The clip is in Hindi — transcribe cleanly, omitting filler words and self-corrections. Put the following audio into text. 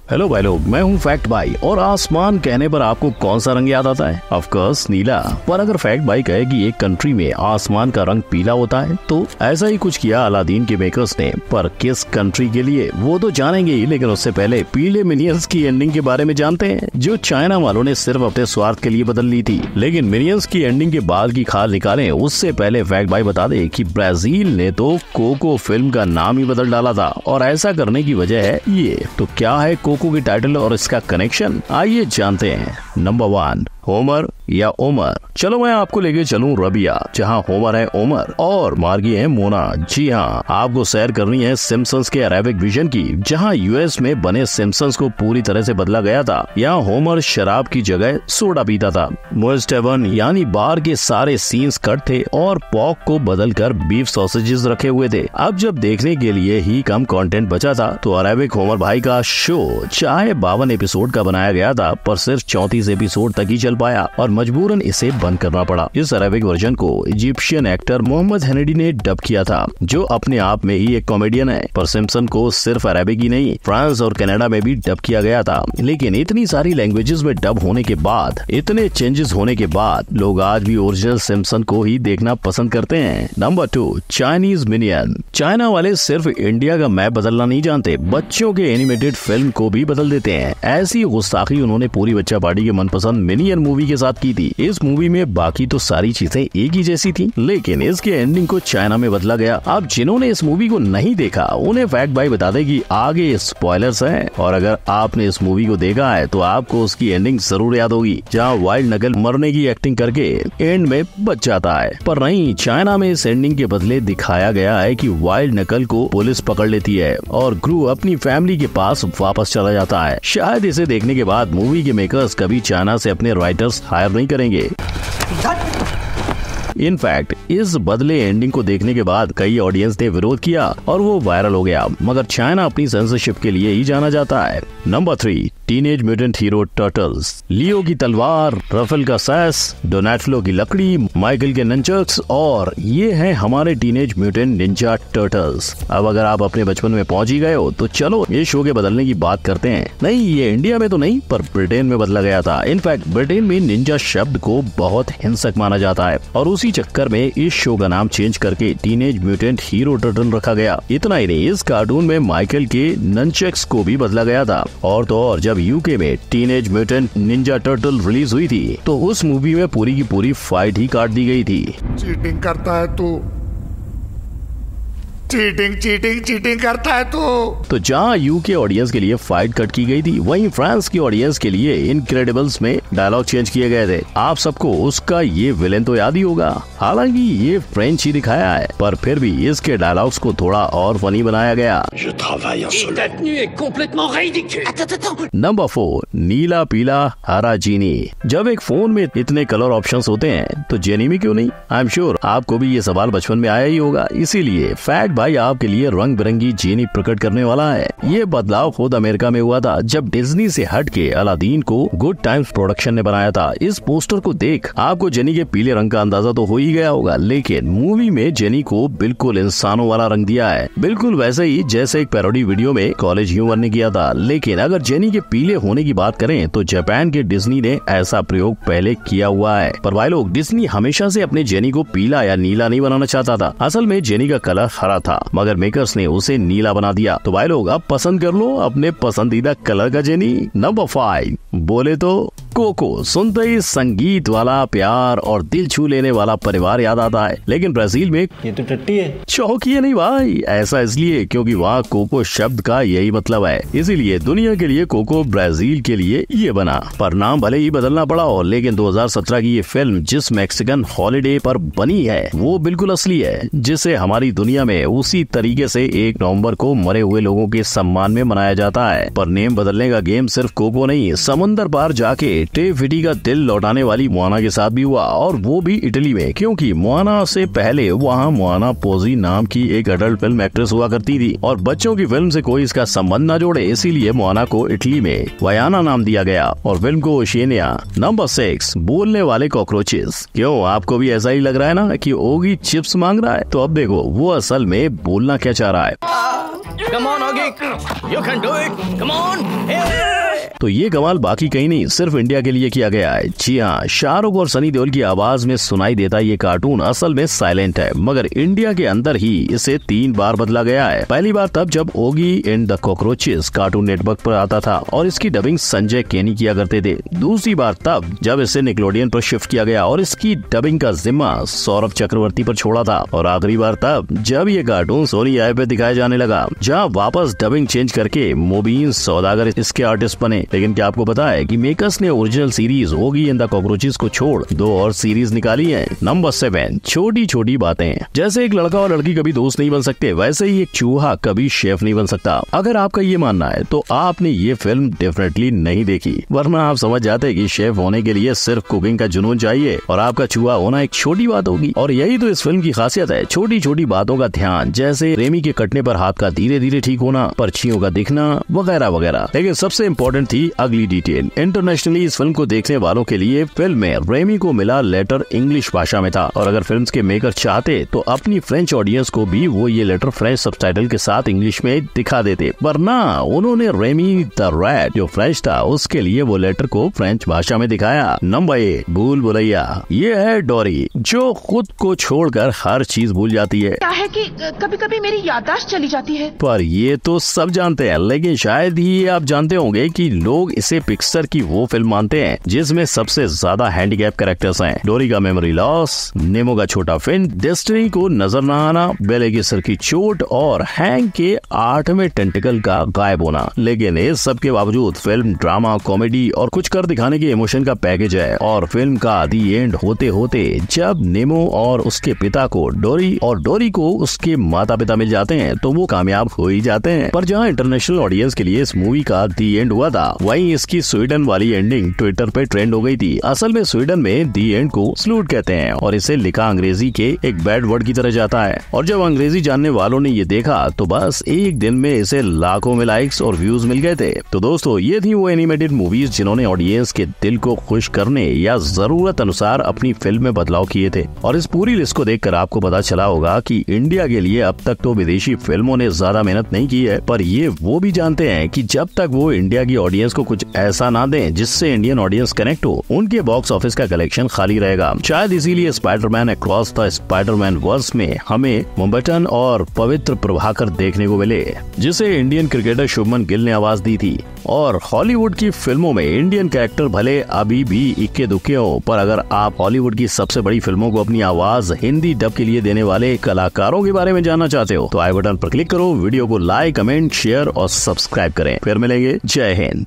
हेलो भाई लोग, मैं हूँ फैक्ट भाई और आसमान कहने पर आपको कौन सा रंग याद आता है? ऑफ कोर्स नीला। पर अगर फैक्ट भाई कहे कि एक कंट्री में आसमान का रंग पीला होता है तो ऐसा ही कुछ किया अलादीन के मेकर्स ने, पर किस कंट्री के लिए वो तो जानेंगे ही, लेकिन उससे पहले पीले मिनियंस की एंडिंग के बारे में जानते हैं जो चाइना वालों ने सिर्फ अपने स्वार्थ के लिए बदल ली थी। लेकिन मिनियंस की एंडिंग के बाद की खाल निकालें उससे पहले फैक्ट भाई बता दे कि ब्राजील ने तो कोको फिल्म का नाम ही बदल डाला था और ऐसा करने की वजह है ये। तो क्या है कोको की टाइटल और इसका कनेक्शन, आइए जानते हैं। नंबर 1, होमर या ओमर। चलो मैं आपको लेके चलूं रबिया, जहां होमर है ओमर और मार्गी है मोना। जी हाँ, आपको सैर करनी है सिम्पसन्स के अरेबिक विजन की, जहां यूएस में बने सिम्पसन्स को पूरी तरह से बदला गया था। यहाँ होमर शराब की जगह सोडा पीता था। मोस्टेवन यानी बार के सारे सीन्स कट थे और पॉक को बदल कर बीफ सॉसेजेस रखे हुए थे। अब जब देखने के लिए ही कम कंटेंट बचा था तो अरेबिक होमर भाई का शो चाहे 52 एपिसोड का बनाया गया था, पर सिर्फ 34 एपिसोड तक ही चल पाया और मजबूरन इसे बंद करना पड़ा। इस अरेबिक वर्जन को इजिप्शियन एक्टर मोहम्मद हेनेडी ने डब किया था, जो अपने आप में ही एक कॉमेडियन है। पर सिम्पसन को सिर्फ अरेबिक ही नहीं, फ्रांस और कनाडा में भी डब किया गया था। लेकिन इतनी सारी लैंग्वेजेस में डब होने के बाद, इतने चेंजेस होने के बाद लोग आज भी ओरिजिनल सिम्पसन को ही देखना पसंद करते हैं। Number 2, Chinese minion. चाइना वाले सिर्फ इंडिया का मैप बदलना नहीं जानते, बच्चों के एनिमेटेड फिल्म को भी बदल देते हैं। ऐसी गुस्ताखी उन्होंने पूरी बच्चा पार्टी के मनपसंद मिनियन मूवी के साथ की थी। इस मूवी में बाकी तो सारी चीजें एक ही जैसी थी, लेकिन इसके एंडिंग को चाइना में बदला गया। अब जिन्होंने इस मूवी को नहीं देखा उन्हें फैक्ट भाई बता दे कि आगे स्पॉयलर्स हैं, और अगर आपने इस मूवी को देखा है तो आपको उसकी एंडिंग जरूर याद होगी, जहां वाइल्ड नकल मरने की एक्टिंग करके एंड में बच जाता है। पर नहीं, चाइना में इस एंडिंग के बदले दिखाया गया है कि वाइल्ड नकल को पुलिस पकड़ लेती है और ग्रू अपनी फैमिली के पास वापस चला जाता है। शायद इसे देखने के बाद मूवी के मेकर्स कभी चाइना से अपने राइटर्स हायर नहीं करेंगे। इनफैक्ट इस बदले एंडिंग को देखने के बाद कई ऑडियंस ने विरोध किया और वो वायरल हो गया, मगर चाइना अपनी सेंसरशिप के लिए ही जाना जाता है। Number 3, teenage mutant hero turtles. Leo की तलवार, रफेल का सैस, डोनाटेलो की लकड़ी, माइकल के नंचक्स, और ये है हमारे टीनेज म्यूटेंट निंजा टर्टल्स। अब अगर आप अपने बचपन में पहुंच ही गए हो तो चलो ये शो के बदलने की बात करते हैं। नहीं, ये इंडिया में तो नहीं, पर ब्रिटेन में बदला गया था। इनफैक्ट ब्रिटेन में निंजा शब्द को बहुत हिंसक माना जाता है और उसी चक्कर में इस शो का नाम चेंज करके टीनेज म्यूटेंट हीरो टर्टल रखा गया। इतना ही नहीं, इस कार्टून में माइकल के नंचक्स को भी बदला गया था। और तो और जब यूके में teenage mutant Ninja turtle release हुई थी तो उस मूवी में पूरी की पूरी फाइट ही काट दी गई थी। चीटिंग करता है तू, चीटिंग करता है तो जहाँ यूके ऑडियंस के लिए फाइट कट की गई थी, वहीं फ्रांस की ऑडियंस के लिए इनक्रेडिबल्स में डायलॉग चेंज किए गए थे। आप सबको उसका ये विलेन तो याद ही होगा, हालांकि ये फ्रेंच ही दिखाया है, पर फिर भी इसके डायलॉग्स को थोड़ा और फनी बनाया गया। नंबर 4, नीला पीला हरा जीनी। जब एक फोन में इतने कलर ऑप्शंस होते हैं तो जेनी में क्यों नहीं? आई एम श्योर आपको भी ये सवाल बचपन में आया ही होगा, इसीलिए फैक्ट भाई आपके लिए रंग बिरंगी जेनी प्रकट करने वाला है। ये बदलाव खुद अमेरिका में हुआ था, जब डिज्नी से हट के अलादीन को गुड टाइम्स प्रोडक्शन ने बनाया था। इस पोस्टर को देख आपको जेनी के पीले रंग का अंदाजा तो हो ही गया होगा, लेकिन मूवी में जेनी को बिल्कुल इंसानों वाला रंग दिया है, बिल्कुल वैसे ही जैसे एक पैरोडी वीडियो में कॉलेज ह्यूमर ने किया था। लेकिन अगर जेनी के पीले होने की बात करें तो जापान के डिज्नी ने ऐसा प्रयोग पहले किया हुआ है। पर भाई लोग, डिज्नी हमेशा से अपने जेनी को पीला या नीला नहीं बनाना चाहता था। असल में जेनी का कलर हरा था, मगर मेकर्स ने उसे नीला बना दिया। तो भाई लोग, अब पसंद कर लो अपने पसंदीदा कलर का जेनी। नंबर 5, बोले तो कोको। सुनते ही संगीत वाला, प्यार और दिल छू लेने वाला परिवार याद आता है, लेकिन ब्राजील में ये तो टट्टी है। चौंकिए नहीं भाई, ऐसा इसलिए क्योंकि वहाँ कोको शब्द का यही मतलब है, इसीलिए दुनिया के लिए कोको ब्राजील के लिए ये बना। पर नाम भले ही बदलना पड़ा हो, लेकिन 2017 की ये फिल्म जिस मैक्सिकन हॉलिडे पर बनी है वो बिल्कुल असली है, जिसे हमारी दुनिया में उसी तरीके से 1 नवंबर को मरे हुए लोगों के सम्मान में मनाया जाता है। पर नेम बदलने का गेम सिर्फ कोको नहीं, समुंदर पार जाके टेफिटी का दिल लौटाने वाली मोआना के साथ भी हुआ, और वो भी इटली में, क्योंकि मोआना से पहले वहाँ मोआना पोजी नाम की एक अडल्ट फिल्म एक्ट्रेस हुआ करती थी और बच्चों की फिल्म से कोई इसका संबंध न जोड़े, इसीलिए मोआना को इटली में वयाना नाम दिया गया और फिल्म को ओशिनिया। नंबर 6, बोलने वाले कॉकरोचेस। क्यों, आपको भी ऐसा ही लग रहा है ना कि ओगी चिप्स मांग रहा है? तो अब देखो वो असल में बोलना क्या चाह रहा है। Come on, Augie. You can do it. Come on. Hey. तो ये कमाल बाकी कहीं नहीं, सिर्फ इंडिया के लिए किया गया है। जी हाँ, शाहरुख और सनी देओल की आवाज में सुनाई देता ये कार्टून असल में साइलेंट है, मगर इंडिया के अंदर ही इसे 3 बार बदला गया है। पहली बार तब जब Oggy and the cockroaches cartoon network पर आता था और इसकी डबिंग संजय केनी किया करते थे। दूसरी बार तब जब इसे निकलोडियन पर शिफ्ट किया गया और इसकी डबिंग का जिम्मा सौरभ चक्रवर्ती पर छोड़ा था। और आखिरी बार तब जब ये कार्टून सोनी ऐप पे दिखाया जाने लगा, जहाँ वापस डबिंग चेंज करके मोबीन सौदागर इसके आर्टिस्ट बने। लेकिन क्या आपको पता है कि मेकर्स ने original series Oggy and the cockroaches को छोड़ 2 और सीरीज निकाली है। नंबर 7, छोटी छोटी बातें। जैसे एक लड़का और लड़की कभी दोस्त नहीं बन सकते, वैसे ही एक चूहा कभी शेफ नहीं बन सकता। अगर आपका ये मानना है तो आपने ये फिल्म डेफिनेटली नहीं देखी, वरना आप समझ जाते कि शेफ होने के लिए सिर्फ कुकिंग का जुनून चाहिए और आपका चूहा होना एक छोटी बात होगी। और यही तो इस फिल्म की खासियत है, छोटी छोटी बातों का ध्यान, जैसे रेमी के कटने पर हाथ का धीरे धीरे ठीक होना, पर्चियों का दिखना वगैरह वगैरह। लेकिन सबसे इम्पोर्टेंट थी अगली डिटेल। इंटरनेशनली इस फिल्म को देखने वालों के लिए फिल्म में रेमी को मिला लेटर इंग्लिश भाषा में था, और अगर फिल्म के मेकर चाहते तो अपनी फ्रेंच ऑडियंस को भी वो ये लेटर फ्रेंच सबटाइटल के साथ इंग्लिश में दिखा देते, वरना उन्होंने रेमी द रैट जो फ्रेंच था उसके लिए वो लेटर को फ्रेंच भाषा में दिखाया। नंबर 8, भूल भुलैया। ये है डोरी जो खुद को छोड़कर हर चीज भूल जाती है। क्या है कि कभी कभी मेरी याददाश्त चली जाती है। पर ये तो सब जानते हैं, लेकिन शायद ही आप जानते होंगे कि लोग इसे पिक्सर की वो फिल्म मानते हैं जिसमें सबसे ज्यादा हैंडीकैप कैरेक्टर्स हैं। डोरी का मेमोरी लॉस, नेमो का छोटा फिन, डेस्टिनी को नजर न आना, बेले के सर की चोट और हैंक के 8वें टेंटिकल का गायब होना। लेकिन इस सब के बावजूद फिल्म ड्रामा, कॉमेडी और कुछ कर दिखाने के इमोशन का पैकेज है। और फिल्म का दी एंड होते होते जब नेमो और उसके पिता को डोरी को उसके माता पिता मिल जाते हैं तो वो कामयाब हो ही जाते हैं। पर जहाँ इंटरनेशनल ऑडियंस के लिए इस मूवी का दी एंड हुआ था, वहीं इसकी स्वीडन वाली एंडिंग ट्विटर पे ट्रेंड हो गई थी। असल में स्वीडन में दी एंड को स्लूट कहते हैं और इसे लिखा अंग्रेजी के एक बैड वर्ड की तरह जाता है। और जब अंग्रेजी जानने वालों ने ये देखा तो बस एक दिन में इसे लाखों में लाइक्स और व्यूज मिल गए थे। तो दोस्तों, ये थी वो एनिमेटेड मूवीज जिन्होंने ऑडियंस के दिल को खुश करने या जरूरत अनुसार अपनी फिल्म में बदलाव किए थे। और इस पूरी लिस्ट को देखकर आपको पता चला होगा कि इंडिया के लिए अब तक तो विदेशी फिल्मों ने ज्यादा मेहनत नहीं की है, पर ये वो भी जानते हैं कि जब तक वो इंडिया की ऑडियंस को कुछ ऐसा ना दें जिससे इंडियन ऑडियंस कनेक्ट हो, उनके बॉक्स ऑफिस का कलेक्शन खाली रहेगा। शायद इसीलिए Spiderman across the Spiderman verse में हमें मुंबटन और पवित्र प्रभाकर देखने को मिले, जिसे इंडियन क्रिकेटर शुभमन गिल ने आवाज दी थी। और हॉलीवुड की फिल्मों में इंडियन कैरेक्टर भले अभी भी इक्के दुक्के हो, पर अगर आप हॉलीवुड की सबसे बड़ी फिल्मों को अपनी आवाज हिंदी डब के लिए देने वाले कलाकारों के बारे में जानना चाहते हो तो आई बटन पर क्लिक करो, वीडियो को लाइक, कमेंट, शेयर और सब्सक्राइब करें। फिर मिलेंगे। जय हिंद।